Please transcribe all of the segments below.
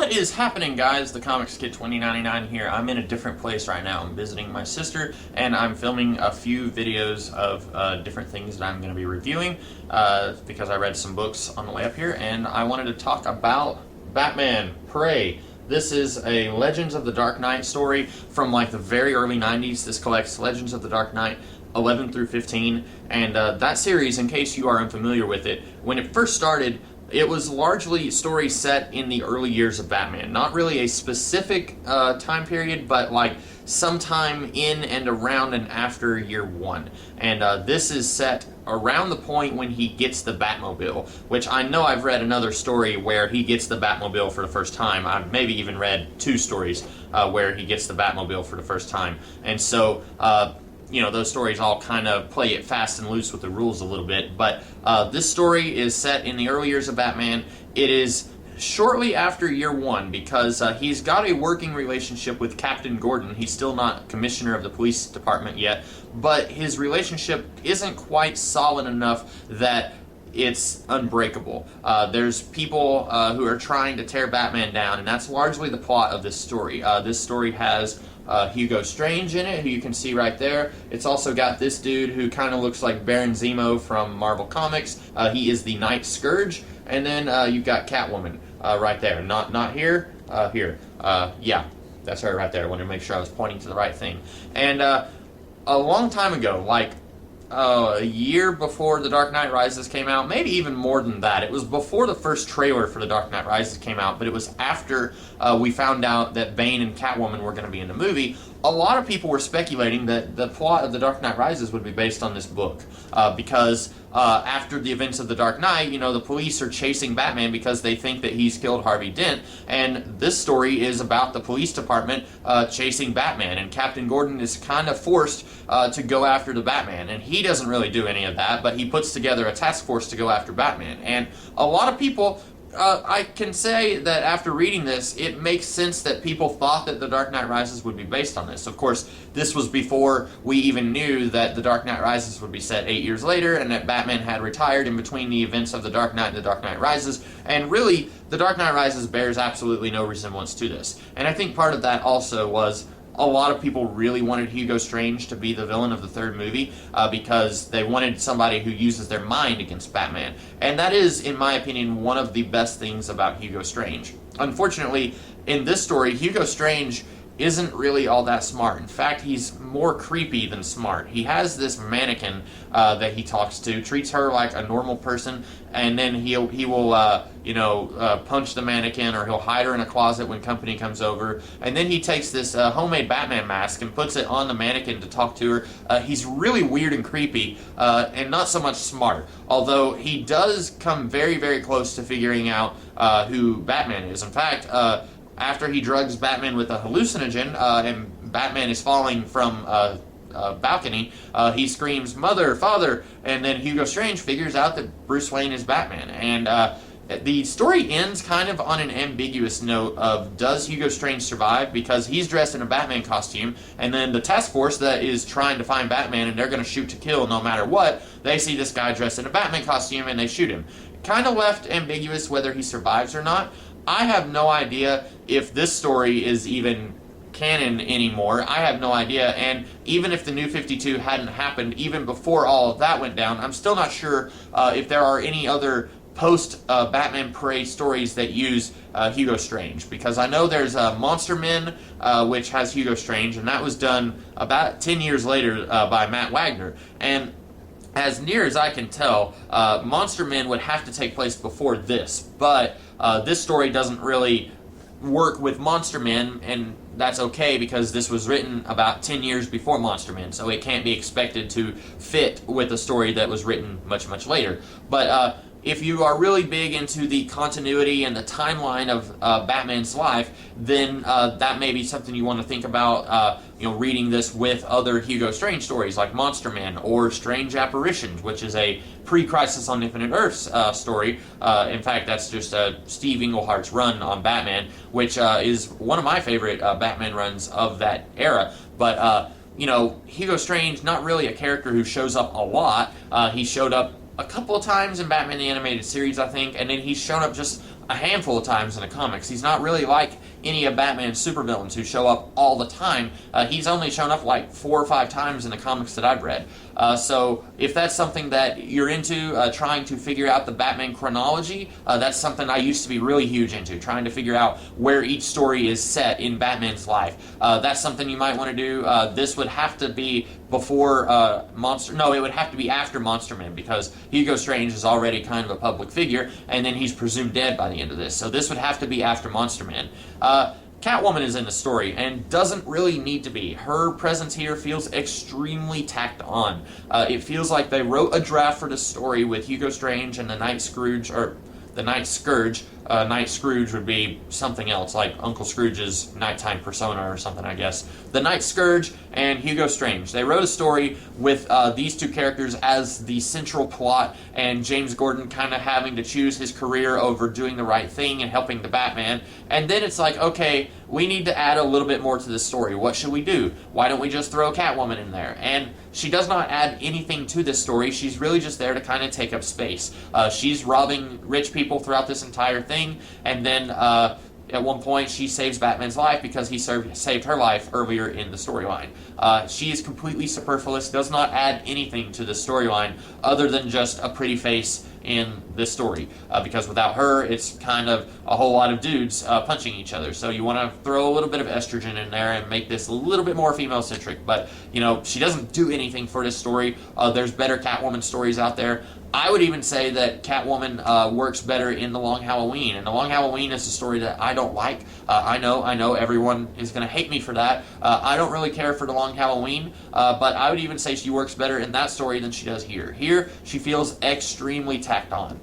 What is happening, guys? The Comics Kid 2099 here. I'm in a different place right now. I'm visiting my sister, and I'm filming a few videos of different things that I'm going to be reviewing because I read some books on the way up here, and I wanted to talk about Batman Prey. This is a Legends of the Dark Knight story from like the very early 90s. This collects Legends of the Dark Knight 11 through 15, and that series, in case you are unfamiliar with it, when it first started, it was largely stories set in the early years of Batman. Not really a specific time period, but like sometime in and around and after year one. And this is set around the point when he gets the Batmobile, which I know I've read another story where he gets the Batmobile for the first time. I've maybe even read two stories where he gets the Batmobile for the first time. And so, you know, those stories all kind of play it fast and loose with the rules a little bit, but this story is set in the early years of Batman. It is shortly after year one because he's got a working relationship with Captain Gordon. He's still not commissioner of the police department yet, but his relationship isn't quite solid enough that it's unbreakable. There's people who are trying to tear Batman down, and that's largely the plot of this story. This story has Hugo Strange in it, who you can see right there. It's also got this dude who kind of looks like Baron Zemo from Marvel Comics. He is the Night Scourge. And then you've got Catwoman right there. Not here, here. Yeah, that's her right there. I wanted to make sure I was pointing to the right thing. And a long time ago, like a year before The Dark Knight Rises came out, maybe even more than that. It was before the first trailer for The Dark Knight Rises came out, but it was after we found out that Bane and Catwoman were going to be in the movie. A lot of people were speculating that the plot of The Dark Knight Rises would be based on this book because after the events of The Dark Knight, you know, the police are chasing Batman because they think that he's killed Harvey Dent, and this story is about the police department chasing Batman, and Captain Gordon is kind of forced to go after the Batman, and he doesn't really do any of that, but he puts together a task force to go after Batman. And a lot of people, I can say that after reading this, it makes sense that people thought that The Dark Knight Rises would be based on this. Of course, this was before we even knew that The Dark Knight Rises would be set 8 years later, and that Batman had retired in between the events of The Dark Knight and The Dark Knight Rises, and really, The Dark Knight Rises bears absolutely no resemblance to this. And I think part of that also was a lot of people really wanted Hugo Strange to be the villain of the third movie because they wanted somebody who uses their mind against Batman. And that is, in my opinion, one of the best things about Hugo Strange. Unfortunately, in this story, Hugo Strange isn't really all that smart. In fact, he's more creepy than smart. He has this mannequin that he talks to, treats her like a normal person, and then he will punch the mannequin, or he'll hide her in a closet when company comes over. And then he takes this homemade Batman mask and puts it on the mannequin to talk to her. He's really weird and creepy, and not so much smart. Although he does come very, very close to figuring out who Batman is. In fact, after he drugs Batman with a hallucinogen, and Batman is falling from a balcony, he screams, "Mother, Father," and then Hugo Strange figures out that Bruce Wayne is Batman. And the story ends kind of on an ambiguous note of, does Hugo Strange survive? Because he's dressed in a Batman costume, and then the task force that is trying to find Batman, and they're going to shoot to kill no matter what, they see this guy dressed in a Batman costume and they shoot him. Kind of left ambiguous whether he survives or not. I have no idea if this story is even canon anymore. I have no idea, and even if the New 52 hadn't happened, even before all of that went down, I'm still not sure if there are any other post-Batman Prey stories that use Hugo Strange, because I know there's Monster Men, which has Hugo Strange, and that was done about 10 years later by Matt Wagner, and as near as I can tell, Monster Men would have to take place before this, but this story doesn't really work with Monster Men, and that's okay because this was written about 10 years before Monster Men, so it can't be expected to fit with a story that was written much, much later. But if you are really big into the continuity and the timeline of Batman's life, then that may be something you want to think about, reading this with other Hugo Strange stories like Monster Man or Strange Apparitions, which is a pre-Crisis on Infinite Earths story. In fact, that's just Steve Englehart's run on Batman, which is one of my favorite Batman runs of that era. But, Hugo Strange, not really a character who shows up a lot. He showed up a couple of times in Batman the Animated Series, I think, and then he's shown up just a handful of times in the comics. He's not really like any of Batman's supervillains who show up all the time. He's only shown up like 4 or 5 times in the comics that I've read. So if that's something that you're into, trying to figure out the Batman chronology, that's something I used to be really huge into, trying to figure out where each story is set in Batman's life. That's something you might want to do. This would have to be before it would have to be after Monster Man, because Hugo Strange is already kind of a public figure, and then he's presumed dead by the end of this. So this would have to be after Monster Man. Catwoman is in the story and doesn't really need to be. Her presence here feels extremely tacked on. It feels like they wrote a draft for this story with Hugo Strange and the Night Scourge. Night Scrooge would be something else, like Uncle Scrooge's nighttime persona or something, I guess. The Night Scourge and Hugo Strange. They wrote a story with these two characters as the central plot, and James Gordon kind of having to choose his career over doing the right thing and helping the Batman. And then it's like, okay, we need to add a little bit more to this story. What should we do? Why don't we just throw Catwoman in there? And she does not add anything to this story. She's really just there to kind of take up space. She's robbing rich people throughout this entire thing, and then at one point she saves Batman's life because he saved her life earlier in the storyline. She is completely superfluous, does not add anything to the storyline other than just a pretty face in this story, because without her, it's kind of a whole lot of dudes punching each other. So you want to throw a little bit of estrogen in there and make this a little bit more female-centric. But, she doesn't do anything for this story. There's better Catwoman stories out there. I would even say that Catwoman works better in The Long Halloween. And The Long Halloween is a story that I don't like. I know everyone is going to hate me for that. I don't really care for The Long Halloween, but I would even say she works better in that story than she does here. Here, she feels extremely tacked on.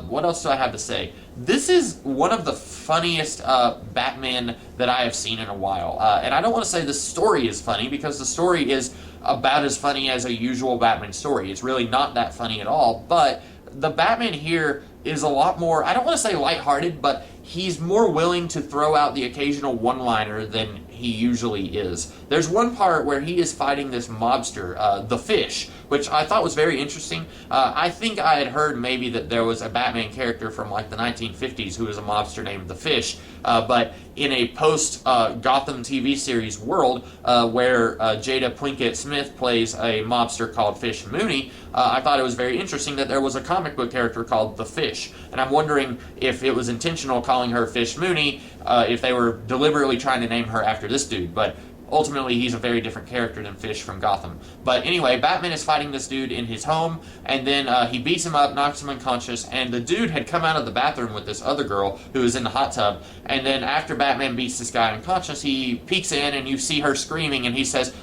What else do I have to say? This is one of the funniest Batman that I have seen in a while. And I don't want to say the story is funny, because the story is about as funny as a usual Batman story. It's really not that funny at all, but the Batman here is a lot more, I don't want to say lighthearted, but he's more willing to throw out the occasional one-liner than he usually is. There's one part where he is fighting this mobster, the Fish, which I thought was very interesting. I think I had heard maybe that there was a Batman character from like the 1950s who was a mobster named the Fish, but in a post-Gotham TV series world where Jada Pinkett Smith plays a mobster called Fish Mooney, I thought it was very interesting that there was a comic book character called the Fish. And I'm wondering if it was intentional calling her Fish Mooney, if they were deliberately trying to name her after this dude. But ultimately, he's a very different character than Fish from Gotham. But anyway, Batman is fighting this dude in his home, and then he beats him up, knocks him unconscious, and the dude had come out of the bathroom with this other girl who was in the hot tub, and then after Batman beats this guy unconscious, he peeks in, and you see her screaming, and he says,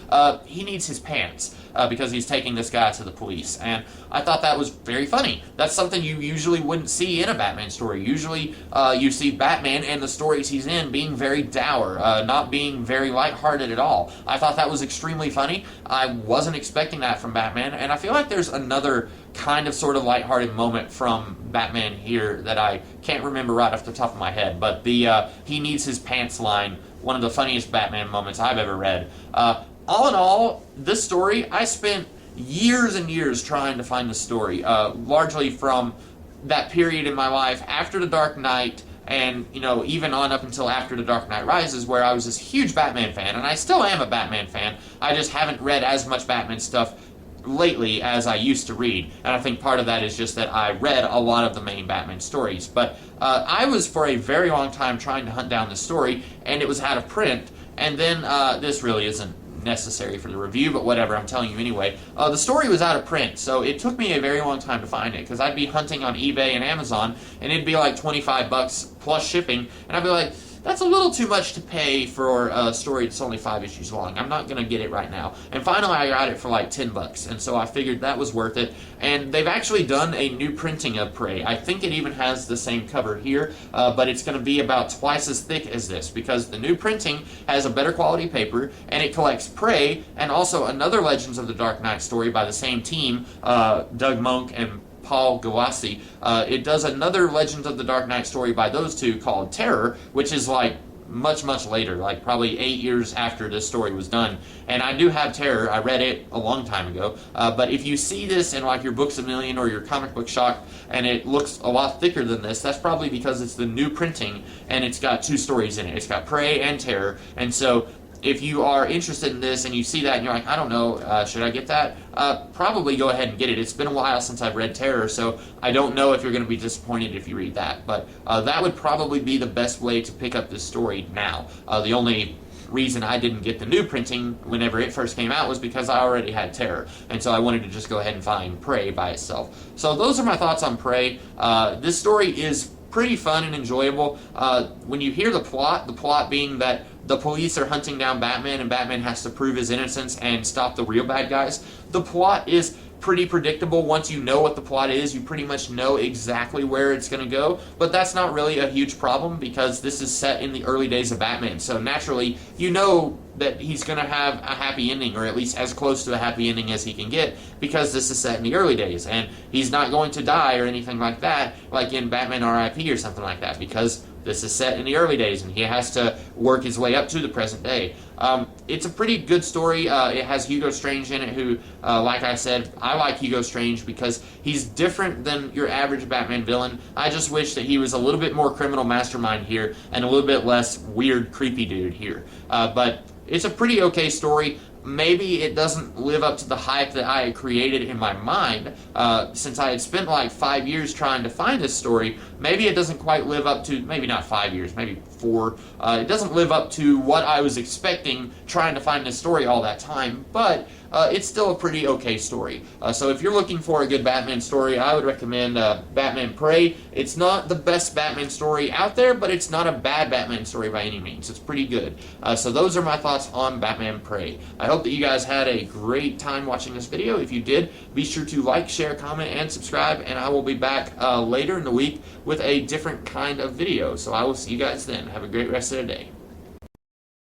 he needs his pants. Because he's taking this guy to the police. And I thought that was very funny. That's something you usually wouldn't see in a Batman story. Usually you see Batman and the stories he's in being very dour, not being very lighthearted at all. I thought that was extremely funny. I wasn't expecting that from Batman, and I feel like there's another kind of sort of lighthearted moment from Batman here that I can't remember right off the top of my head, but the he needs his pants line, one of the funniest Batman moments I've ever read. All in all, this story, I spent years and years trying to find the story, largely from that period in my life after The Dark Knight, and, even on up until after The Dark Knight Rises, where I was this huge Batman fan, and I still am a Batman fan. I just haven't read as much Batman stuff lately as I used to read, and I think part of that is just that I read a lot of the main Batman stories. But I was, for a very long time, trying to hunt down the story, and it was out of print, and then this really isn't necessary for the review, but whatever, I'm telling you anyway. The story was out of print, so it took me a very long time to find it, because I'd be hunting on eBay and Amazon, and it'd be like $25 plus shipping, and I'd be like, that's a little too much to pay for a story that's only 5 issues long. I'm not going to get it right now. And finally, I got it for like $10, and so I figured that was worth it. And they've actually done a new printing of Prey. I think it even has the same cover here, but it's going to be about twice as thick as this, because the new printing has a better quality paper, and it collects Prey and also another Legends of the Dark Knight story by the same team, Doug Monk and Paul Galassi. It does another Legends of the Dark Knight story by those two called Terror, which is like much later, like probably 8 years after this story was done. And I do have Terror. I read it a long time ago. But if you see this in like your Books A Million or your Comic Book Shock and it looks a lot thicker than this, that's probably because it's the new printing and it's got 2 stories in it. It's got Prey and Terror. And so if you are interested in this and you see that and you're like, I don't know, should I get that? Probably go ahead and get it. It's been a while since I've read Terror, so I don't know if you're going to be disappointed if you read that. But that would probably be the best way to pick up this story now. The only reason I didn't get the new printing whenever it first came out was because I already had Terror, and so I wanted to just go ahead and find Prey by itself. So those are my thoughts on Prey. This story is pretty fun and enjoyable. When you hear the plot being that the police are hunting down Batman and Batman has to prove his innocence and stop the real bad guys, the plot is pretty predictable. Once you know what the plot is, you pretty much know exactly where it's going to go, but that's not really a huge problem because this is set in the early days of Batman, so naturally you know that he's going to have a happy ending, or at least as close to a happy ending as he can get, because this is set in the early days, and he's not going to die or anything like that, like in Batman R.I.P. or something like that, because this is set in the early days, and he has to work his way up to the present day. It's a pretty good story. It has Hugo Strange in it, who, like I said, I like Hugo Strange because he's different than your average Batman villain. I just wish that he was a little bit more criminal mastermind here, and a little bit less weird, creepy dude here. But it's a pretty okay story. Maybe it doesn't live up to the hype that I had created in my mind, since I had spent like 5 years trying to find this story. Maybe it doesn't quite live up to, maybe not 5 years, maybe 4. It doesn't live up to what I was expecting trying to find this story all that time, but it's still a pretty okay story. So if you're looking for a good Batman story, I would recommend Batman Prey. It's not the best Batman story out there, but it's not a bad Batman story by any means. It's pretty good. So those are my thoughts on Batman Prey. I hope that you guys had a great time watching this video. If you did, be sure to like, share, comment, and subscribe, and I will be back later in the week with a different kind of video. So I will see you guys then. Have a great rest of the day.